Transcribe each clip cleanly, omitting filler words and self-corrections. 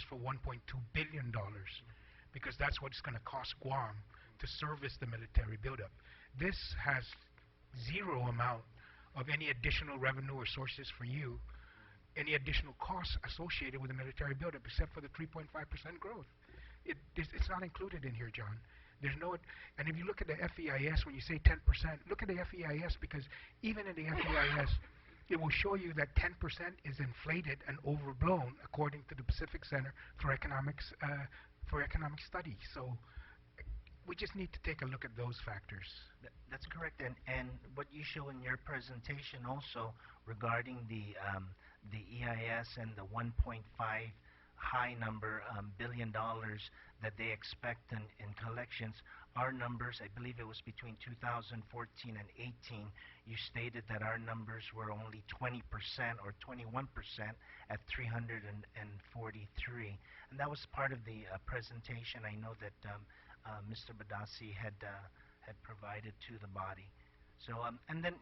asked for $1.2 billion because that's what it's going to cost Guam to service the military buildup. This has zero amount of any additional revenue or sources for you, any additional costs associated with the military buildup, except for the 3.5% growth. It's not included in here, John. There's no, and if you look at the FEIS, when you say 10%, look at the FEIS, because even in the FEIS, it will show you that 10% is inflated and overblown, according to the Pacific Center for Economic Study. So we just need to take a look at those factors. That's correct, and what you show in your presentation also regarding the EIS and the 1.5 high number $billion that they expect in collections. Our numbers, I believe it was between 2014 and 18, you stated that our numbers were only 20% or 21% at 343, and that was part of the presentation I know that Mr. Badassi had provided to the body. So and then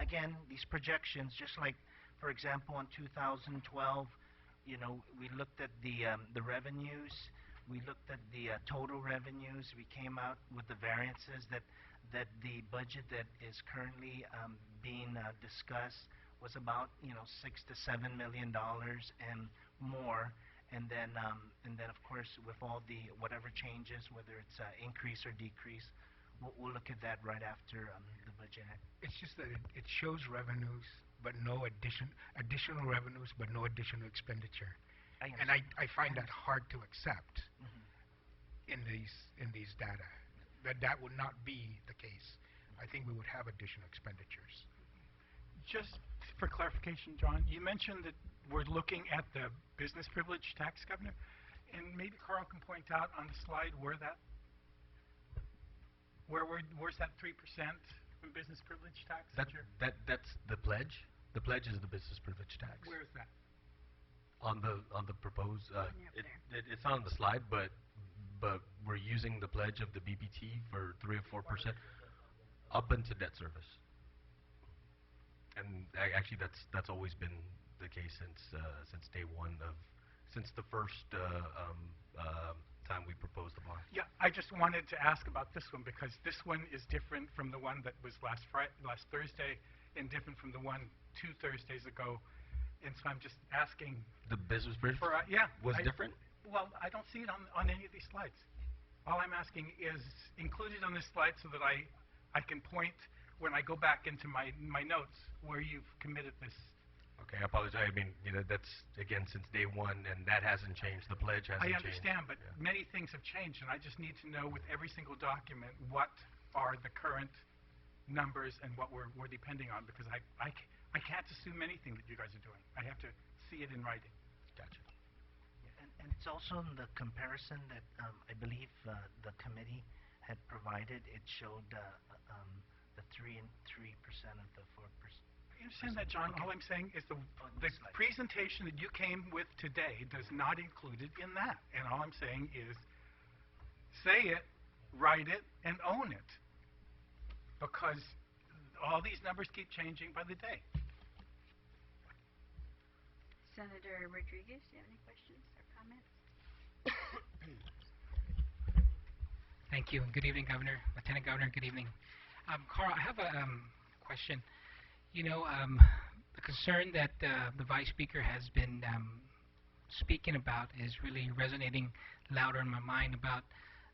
again, these projections, just like for example in 2012, we looked at the revenues, we looked at the total revenues. We came out with the variances that the budget that is currently being discussed was about $6 to $7 million and more. And then of course with all the whatever changes, whether it's increase or decrease, we'll look at that right after the budget. It's just that it shows revenues, but no additional revenues, but no additional expenditure. And I find that hard to accept in these data. That would not be the case. I think we would have additional expenditures. Just for clarification, John, you mentioned that we're looking at the business privilege tax, Governor, and maybe Carl can point out on the slide where's that 3% from business privilege tax? That's the pledge. The pledge is the business privilege tax. Where is that? On the proposed, it's not on the slide, but we're using the pledge of the BPT for 3 or 4% up into debt service. And actually, that's always been the case since day one since the first time we proposed the bond. Yeah, I just wanted to ask about this one because this one is different from the one that was last Thursday, and different from the one 2 Thursdays ago. And so I'm just asking. The business bridge was different? Well, I don't see it on any of these slides. All I'm asking is included on this slide so that I can point when I go back into my notes where you've committed this. Okay, I apologize. I mean, that's, again, since day one, and that hasn't changed. The pledge hasn't changed. I understand, but many things have changed, and I just need to know with every single document what are the current numbers and what we're depending on, because I can't assume anything that you guys are doing. I have to see it in writing. Gotcha. And it's also in the comparison that I believe the committee had provided. It showed the 3% of the 4%. I understand that, John. Okay. All I'm saying is the presentation that you came with today does not include it in that. And all I'm saying is say it, write it, and own it. Because all these numbers keep changing by the day. Senator Rodriguez, do you have any questions or comments? Thank you. Good evening, Governor. Lieutenant Governor, good evening. Carl, I have a question. The concern that the Vice Speaker has been speaking about is really resonating louder in my mind about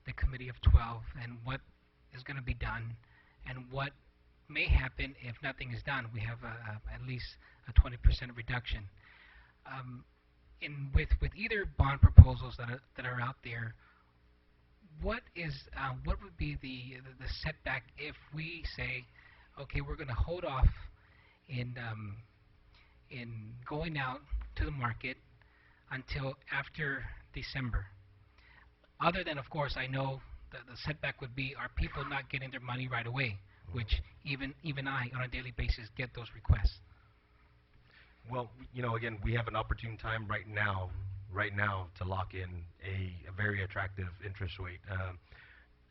the Committee of 12 and what is going to be done and what may happen if nothing is done. We have at least a 20% reduction. With either bond proposals that are out there, what would be the setback if we say, okay, we're going to hold off in going out to the market until after December? Other than, of course, I know that the setback would be our people not getting their money right away, which even I, on a daily basis, get those requests. Well, again, we have an opportune time right now to lock in a very attractive interest rate.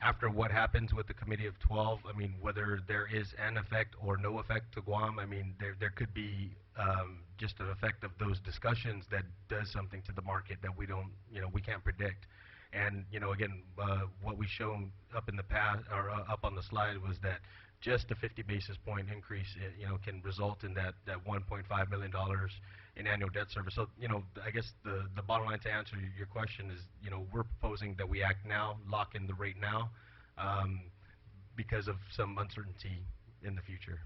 after what happens with the Committee of 12, I mean, whether there is an effect or no effect to Guam, I mean, there could be just an effect of those discussions that does something to the market that we don't, we can't predict. And, again, what we shown up in the past, or up on the slide, was that just a 50 basis point increase, can result in that $1.5 million in annual debt service. So, I guess the bottom line to answer your question is, we're proposing that we act now, lock in the rate now, because of some uncertainty in the future.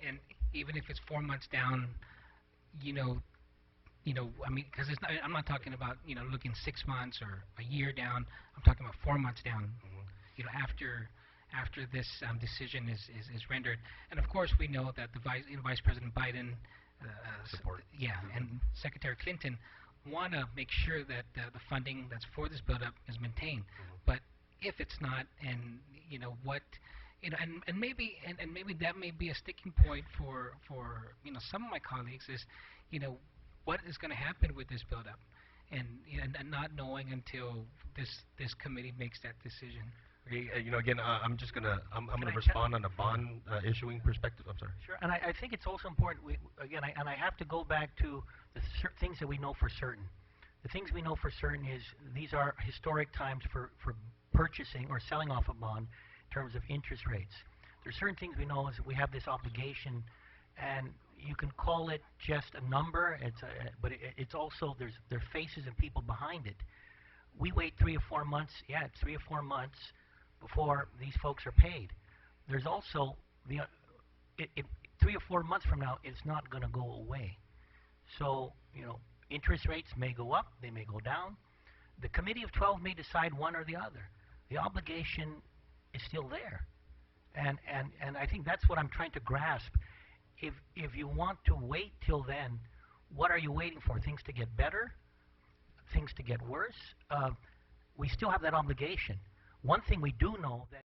And even if it's 4 months down, I mean, because I'm not talking about, looking 6 months or a year down. I'm talking about 4 months down, after this decision is rendered. And of course, we know that the Vice President Biden, and Secretary Clinton want to make sure that the funding that's for this buildup is maintained. But if it's not, and and maybe that may be a sticking point for some of my colleagues is, what is going to happen with this buildup, and not knowing until this committee makes that decision. Okay, again, I'm gonna respond on a bond issuing perspective. I'm sorry. Sure, and I think it's also important. I have to go back to the things that we know for certain. The things we know for certain is these are historic times for purchasing or selling off a bond in terms of interest rates. There's certain things we know is that we have this obligation, and you can call it just a number. But it's also there are faces and people behind it. We wait 3 or 4 months. Yeah, it's 3 or 4 months before these folks are paid. There's also 3 or 4 months from now, it's not going to go away. So interest rates may go up, they may go down. The Committee of 12 may decide one or the other. The obligation is still there, and I think that's what I'm trying to grasp. If you want to wait till then, what are you waiting for? Things to get better? Things to get worse? We still have that obligation. One thing we do know that